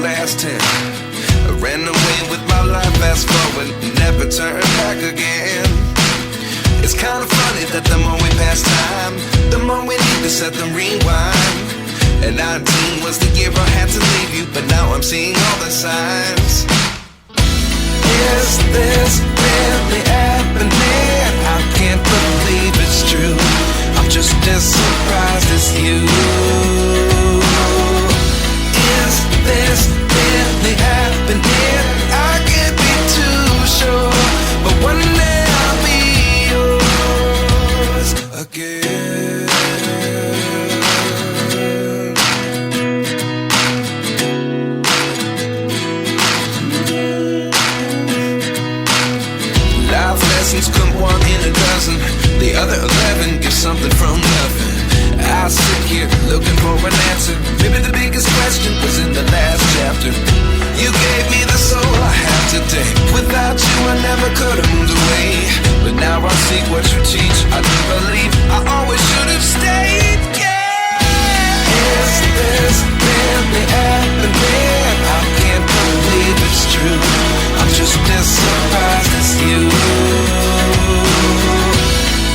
last 10. I ran away with my life, fast forward, never turn back again. It's kind of funny that the more we pass time, the more we need to set them rewind. And 19 was the year I had to leave you, but now I'm seeing all the signs. Is this really happening? I can't believe it's true. I'm just as surprised as you. Is this really happening? I can't be too sure, but one day I'll be yours again. Life lessons come one in a dozen. The other 11 get something from nothing. I sit here looking for an answer. Maybe the biggest question was in the last chapter. You gave me the soul I have today. Without you I never could have moved away. But now I see what you teach. I do believe I always should have stayed. Yeah. Is this really happening? I can't believe it's true. I'm just as surprised as you.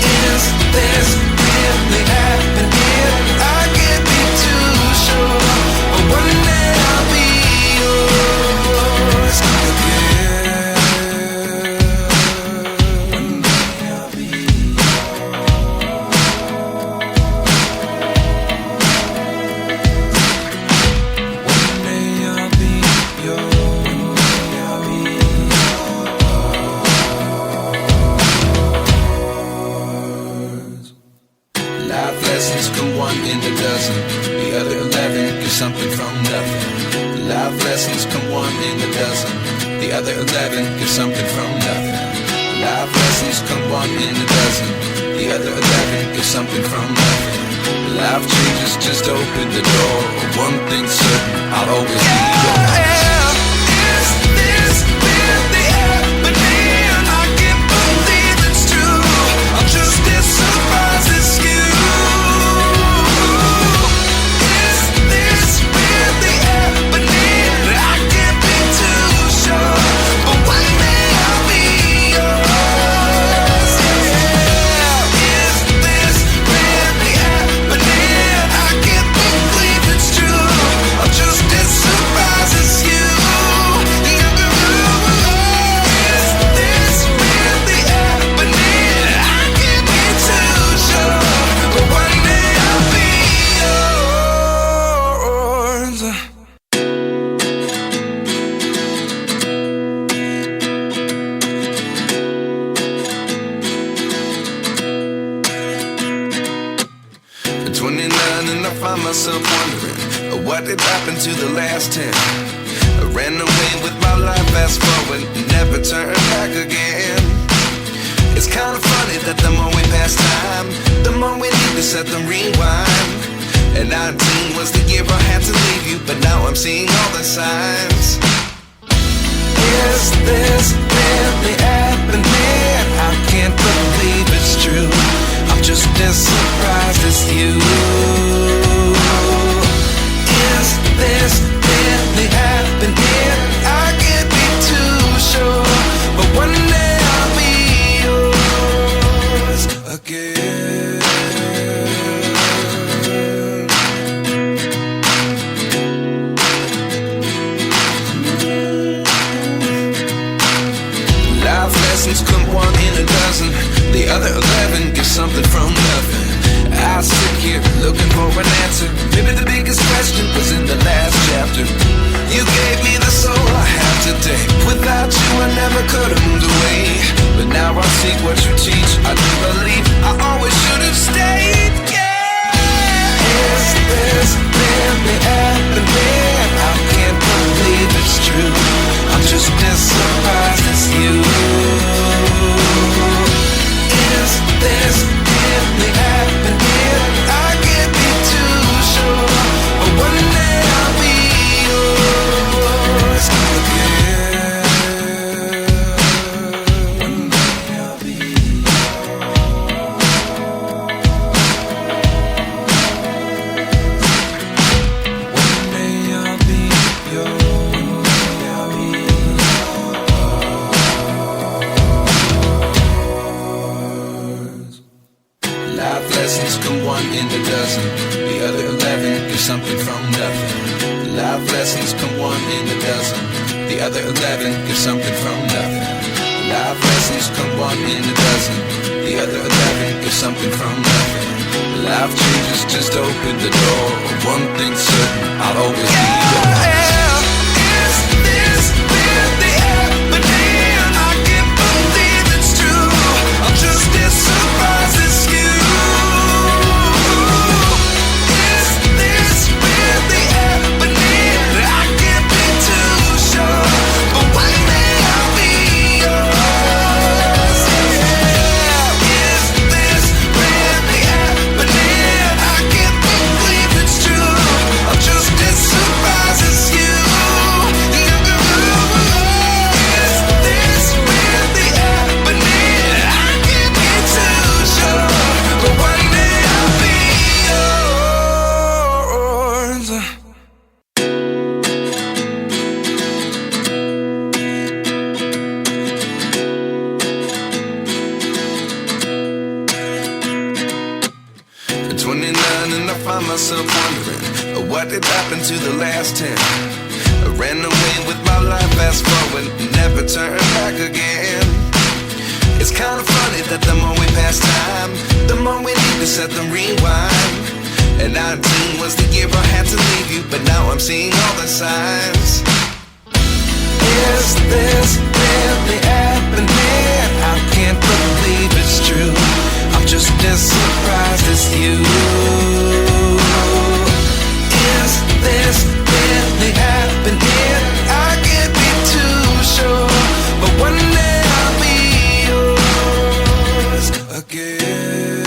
Is this really happening? I can't be too sure, but one day I'll be yours again. One day I'll be yours. One day I'll be yours. One day I'll be yours. Life lessons come one in a dozen. The other 11 get something from nothing. Life lessons come one in a dozen. The other 11 get something from nothing. Life lessons come one in a dozen. The other 11 get something from nothing. Life changes just open the door. One thing's certain, I'll always be yours. Is this really happening? I can't believe it's true. I'm just as surprised as you. Is this really happening? I can't be too sure, but one day I'll be yours. Yeah. Is this really happening? I can't believe it's true. I'm just as surprised as you. Is this really happening? I can't be too sure, but one day I'll be yours. At 29 and I find myself wondering what did happen to the last 10. I ran away with my life, fast forward, never turn back again. It's kind of funny that the more we pass time, the more we need to set them rewind. And 19 was the year I had to leave you, but now I'm seeing all the signs. Is this really happening? I can't believe it's true. I'm just as surprised as you. Is this really happening? I can't be too sure, but one day I'll be yours again. Life lessons come one in a dozen. The other 11 get something from nothing. I sit here looking for an answer. Maybe the biggest question was in the last chapter. You gave me the soul I have today. Without you I never could have moved away. But now I see what you teach. I do believe I always should have stayed. Yeah. Is this really happening? I can't believe it's true. I'm just as surprised as you. Is this really happening? I can't be too sure, but one day I'll be yours again. One day I'll be yours. one in a dozen. The other 11 get something from nothing. Life lessons come one in a dozen. The other 11 get something from nothing. Life changes, just open the door. One thing's certain, I'll always be yours. Is this really happening? I can't believe it's true. I'm just as surprised as you. Is this really happening? I can't be too sure, but one day I'll be yours. Is this really happening? I can't believe it's true. I'm just as surprised as you. Is this really happening? I can't be too sure, but one day I'll be yours. At 29 and I find myself wondering, what did happen to the last 10? I ran away with my life, fast forward, never turn back again. It's kind of funny that the more we pass time, the more we need to set the rewind. And 19 was the year I had to leave you, but now I'm seeing all the signs. Is this really happening? I can't believe it's true. I'm just as surprised as you. Is this really happening? I can't be too sure, but one day I'll be yours again.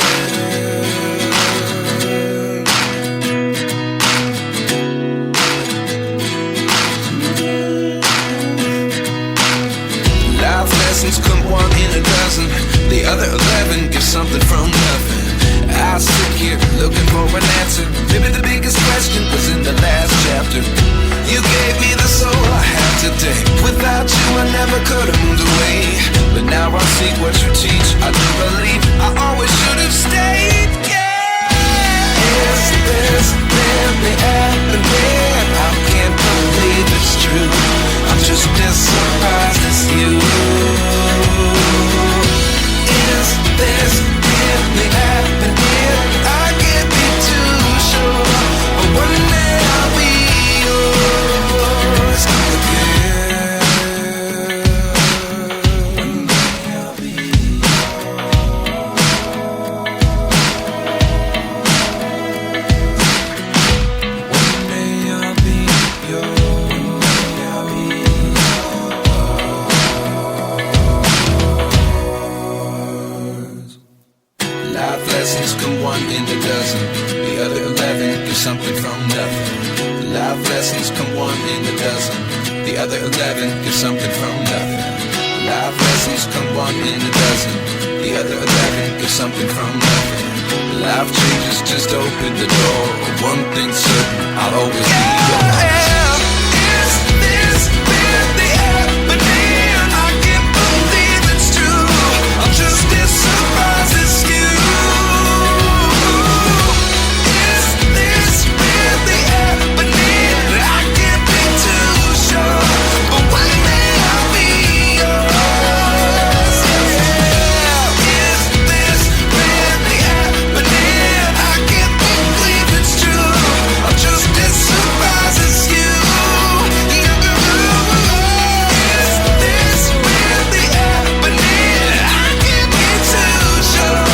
Life lessons come one in a dozen. The other 11 give something from nothing. I sit here looking for an answer. Maybe the biggest question was in the last chapter. You gave me the soul I have today. Without you I never could have moved away. But now I see what you teach. I do believe I always should have stayed. Yeah. Is this really happening? I can't believe it's true. I'm just as surprised as you. Is this really happening? I can't be too sure, but one day I'll be yours again. One day I'll be yours. One day I'll be yours. One day I'll be yours. Life lessons come one in a dozen. The other 11 get something from nothing. Life lessons come one in a dozen. The other 11 get something from nothing. Life lessons come one in a dozen. The other 11 get something from nothing. Life changes, just open the door. One thing's certain, I'll always be yours. Is this really happening? I can't believe it's true. I'm just as surprised as you. Is this really happening? I can't be too sure, but one day I'll be yours. Is this really happening? I can't believe it's true. I'm just as surprised as you. Is this really happening? I can't be too sure,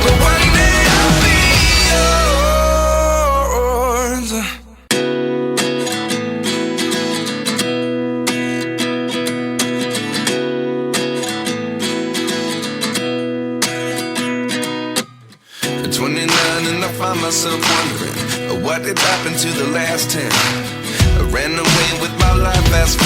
but one day I'll be yours. At 29 and I find myself wondering, what did happen to the last 10? I ran away with my life, fast